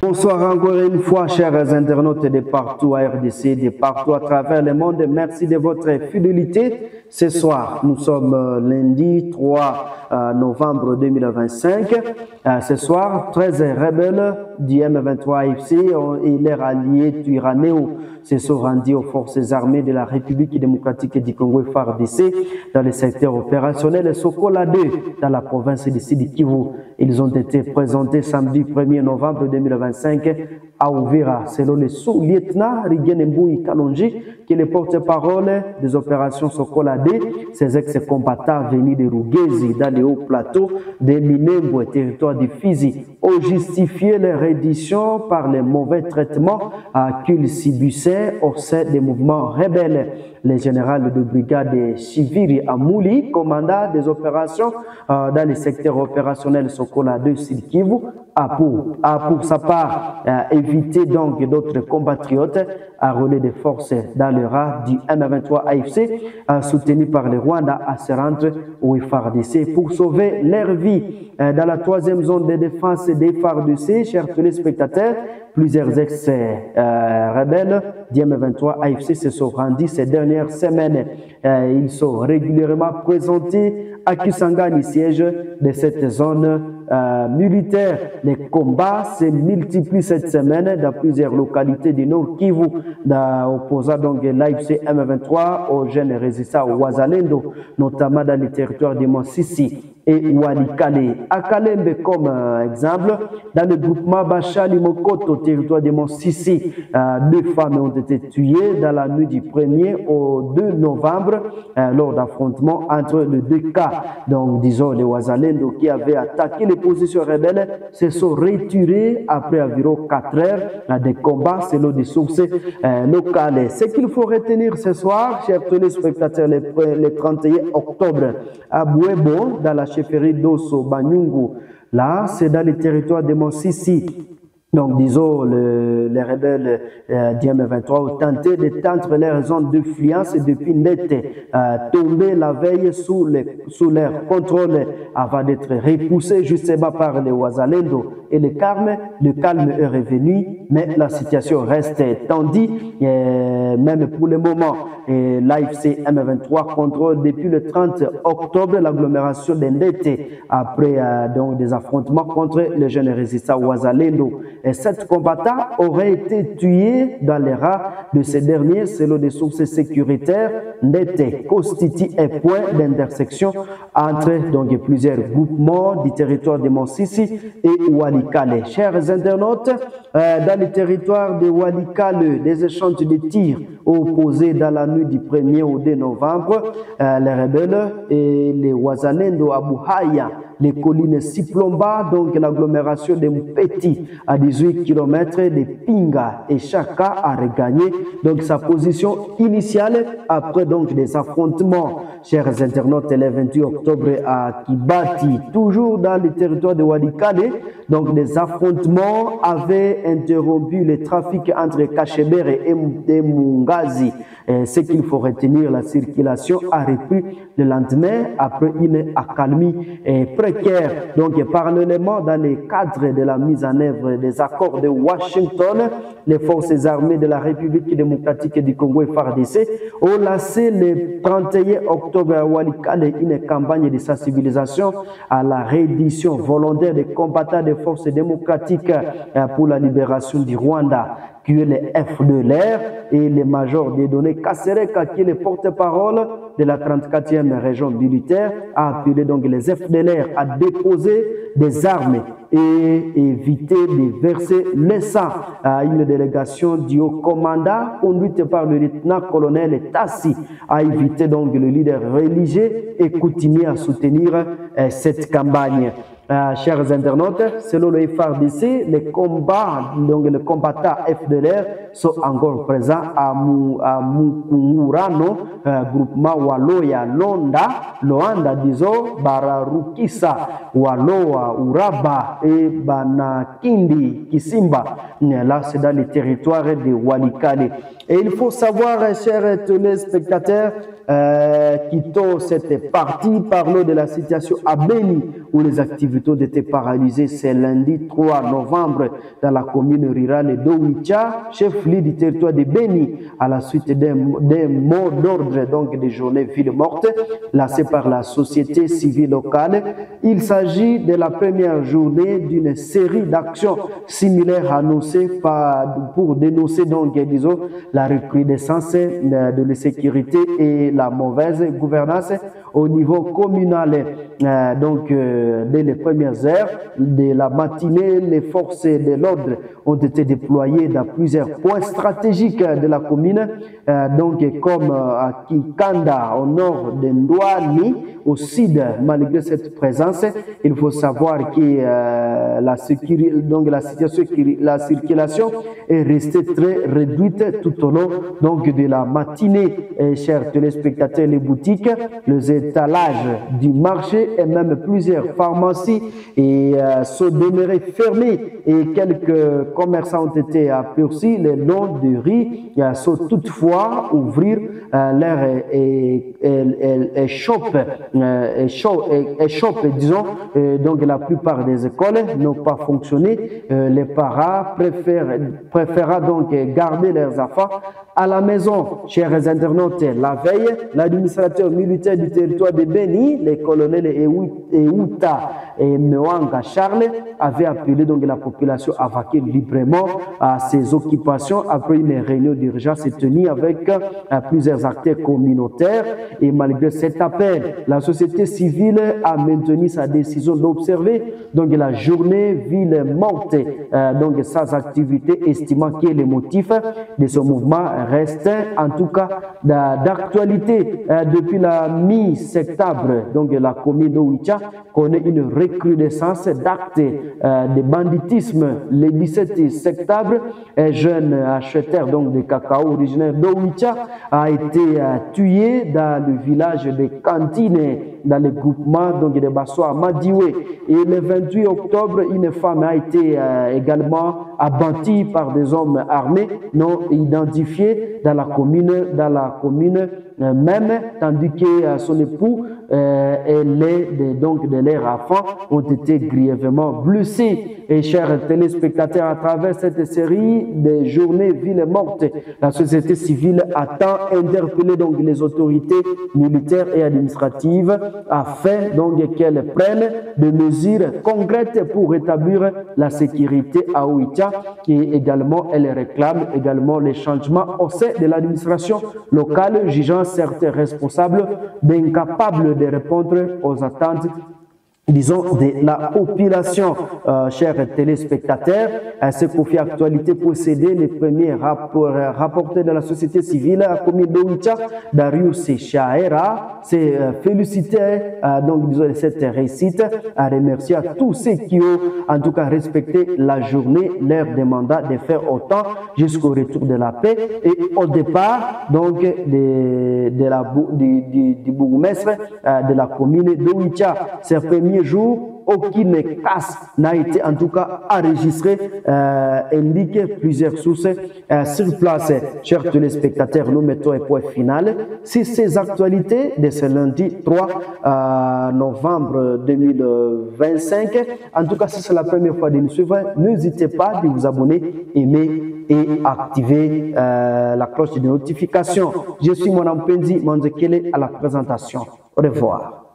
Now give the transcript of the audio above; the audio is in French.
Bonsoir encore une fois, chers internautes de partout à RDC, de partout à travers le monde. Merci de votre fidélité. Ce soir, nous sommes lundi 3 novembre 2025. Ce soir, 13 rebelles du M23 AFC et leurs alliés Twirwaneho se sont rendus aux forces armées de la République démocratique du Congo FARDC dans le secteur opérationnel Sokola 2 dans la province de Sud Kivu. Ils ont été présentés samedi 1er novembre 2025 à Uvira, selon le sous-lieutenant Rigene Mbui Kalonji, qui est le porte-parole des opérations Sokola 2. Ces ex-combattants venus de Rugezi dans les hauts plateaux de Minembwe, territoire de Fizi, ont justifié leur reddition par les mauvais traitements qu'ils subissaient au sein des mouvements rebelles. Le général de brigade Chiviri Amouli, commandant des opérations dans le secteur opérationnel Sokola 2 Sud Kivu, a pour sa part évité donc d'autres compatriotes à rouler des forces dans le rang du M23 AFC soutenu par le Rwanda à se rendre au FARDC pour sauver leur vie. Dans la troisième zone de défense des FARDC, chers téléspectateurs, plusieurs ex-rebelles du M23 AFC se sont rendus ces dernières semaines. Ils sont régulièrement présentés à Kisangani, siège de cette zone militaire. Les combats se multiplient cette semaine dans plusieurs localités du Nord Kivu, opposant donc l'AFC M23 aux jeunes résistants Wazalendo, notamment dans les territoires de Monsisi et Walikale. À Kalembe, comme exemple, dans le groupement Bachali Mokoto, territoire de Monsisi, 2 femmes ont été tuées dans la nuit du 1er au 2 novembre lors d'affrontements entre les deux cas. Donc, disons, les Wazalendo qui avaient attaqué les positions rebelles se sont retirés après environ 4 heures de combats selon des sources locales. Ce qu'il faut retenir ce soir, chers téléspectateurs, le 31 octobre, à Bouebo, dans la chefferie d'Osso Banyungu, là, c'est dans le territoire de Monsisi. Donc, disons, les rebelles du M23 ont tenté d'étendre leur zone d'influence depuis Ndete, tombé la veille sous leur contrôle avant d'être repoussés justement par les Wazalendo. Et le calme est revenu, mais la situation reste tendue, même pour le moment. L'AFC M23 contrôle depuis le 30 octobre l'agglomération de Ndete après donc des affrontements contre les jeunes résistants Wazalendo. Et 7 combattants auraient été tués dans les rangs de ces derniers selon des sources sécuritaires. Ndete constitue un point d'intersection entre donc plusieurs groupements du territoire de Monsisi et Walikale. Chers internautes, dans le territoire de Walikale, des échanges de tirs opposés dans la nuit du 1er au 2 novembre, les rebelles et les Wazalendo à Buhaya, les collines Siplomba, donc l'agglomération de Mpeti, à 18 km de Pinga, et Chaka a regagné donc sa position initiale après donc des affrontements. Chers internautes, le 28 octobre à Kibati, toujours dans le territoire de Walikale, donc des affrontements avaient interrompu le trafic entre Kachebere et Mungazi. Ce qu'il faut retenir, la circulation a repris le lendemain après une accalmie précaire. Donc, parallèlement, dans le cadre de la mise en œuvre des accords de Washington, les forces armées de la République démocratique du Congo FARDC ont lancé le 31 octobre à Walikale une campagne de sensibilisation à la reddition volontaire des combattants des forces démocratiques pour la libération du Rwanda, qui est le FDLR, et le major Dieudonné Kasereka, qui est le porte-parole de la 34e région militaire, a appelé donc les FDLR à déposer des armes et éviter de verser le sang. Une délégation du haut commandant conduite par le lieutenant-colonel Tassi a invité donc le leader religieux et continué à soutenir cette campagne. chers internautes, selon le FARDC, les combats, donc les combattants FDLR sont encore présents à Mukungurano, groupement Waloya Loanda, disons, Bararukisa, Waloa, Uraba et Banakindi, Kisimba. Là, c'est dans les territoires de Walikale. Et il faut savoir, chers téléspectateurs, quittons cette partie, parlons de la situation à Beni, où les activités ont été paralysées. C'est lundi 3 novembre dans la commune rurale d'Owicha, chef-lieu du territoire de Beni, à la suite des mots d'ordre, donc des journées ville morte, lancées par la société civile locale. Il s'agit de la première journée d'une série d'actions similaires annoncées pour dénoncer, donc, disons, la recrudescence de l'insécurité et la mauvaise gouvernance au niveau communal. Dès les premières heures de la matinée, les forces de l'ordre ont été déployées dans plusieurs points stratégiques de la commune, comme à Kikanda, au nord de Ndouani, au sud. Malgré cette présence, il faut savoir que la circulation est restée très réduite tout au long de la matinée. Et, chers téléspectateurs, les boutiques, les étalages du marché et même plusieurs pharmacies sont demeurées fermées et quelques commerçants ont été aperçus le long de riz sont toutefois ouvrir leur disons. Donc la plupart des écoles n'ont pas fonctionné. Les parents préfèrent donc garder leurs enfants à la maison. Chers internautes, la veille, l'administrateur militaire du territoire de Beni, les colonels Euta et Mwanga Charles, avait appelé donc la population à vaquer librement à ses occupations après une réunion d'urgence tenue avec plusieurs acteurs communautaires. Et malgré cet appel, la société civile a maintenu sa décision d'observer donc la journée ville morte, donc sans activité, estimant que les motifs de ce mouvement restent en tout cas d'actualité. Depuis la mi-septembre, donc la commune d'Owicha connaît une recrudescence d'actes de banditisme. Le 17 septembre, un jeune acheteur donc de cacao originaire d'Owicha a été tué dans le village de Cantine, dans le groupement donc de Basso à Madiwe. Et le 28 octobre, une femme a été également abattu par des hommes armés non identifiés dans la commune même, tandis que son époux et de leurs enfants ont été grièvement blessés. Et chers téléspectateurs, à travers cette série de journées villes mortes, la société civile attend interpeller donc les autorités militaires et administratives afin donc qu'elles prennent des mesures concrètes pour rétablir la sécurité à Owicha. Et également, elle réclame également les changements au sein de l'administration locale, jugeant certains responsables d'incapables de répondre aux attentes, disons, de la population. Chers téléspectateurs, ce conflit actualité possédé les premiers rapporteurs de la société civile à la commune d'Owicha, Darius Shaera, s'est félicité donc disons, de cette réussite, à remercier à tous ceux qui ont en tout cas respecté la journée, leur demanda de faire autant jusqu'au retour de la paix et au départ donc du bourgmestre de la commune d'Owicha. Ces premiers jours, aucune casse n'a été en tout cas enregistrée, indique plusieurs sources sur place. Chers téléspectateurs, nous mettons un point final sur ces actualités de ce lundi 3 novembre 2025. En tout cas, si c'est la première fois de nous suivre, n'hésitez pas de vous abonner, aimer et activer la cloche de notification. Je suis Mwana Mpenzi Manzekele à la présentation. Au revoir.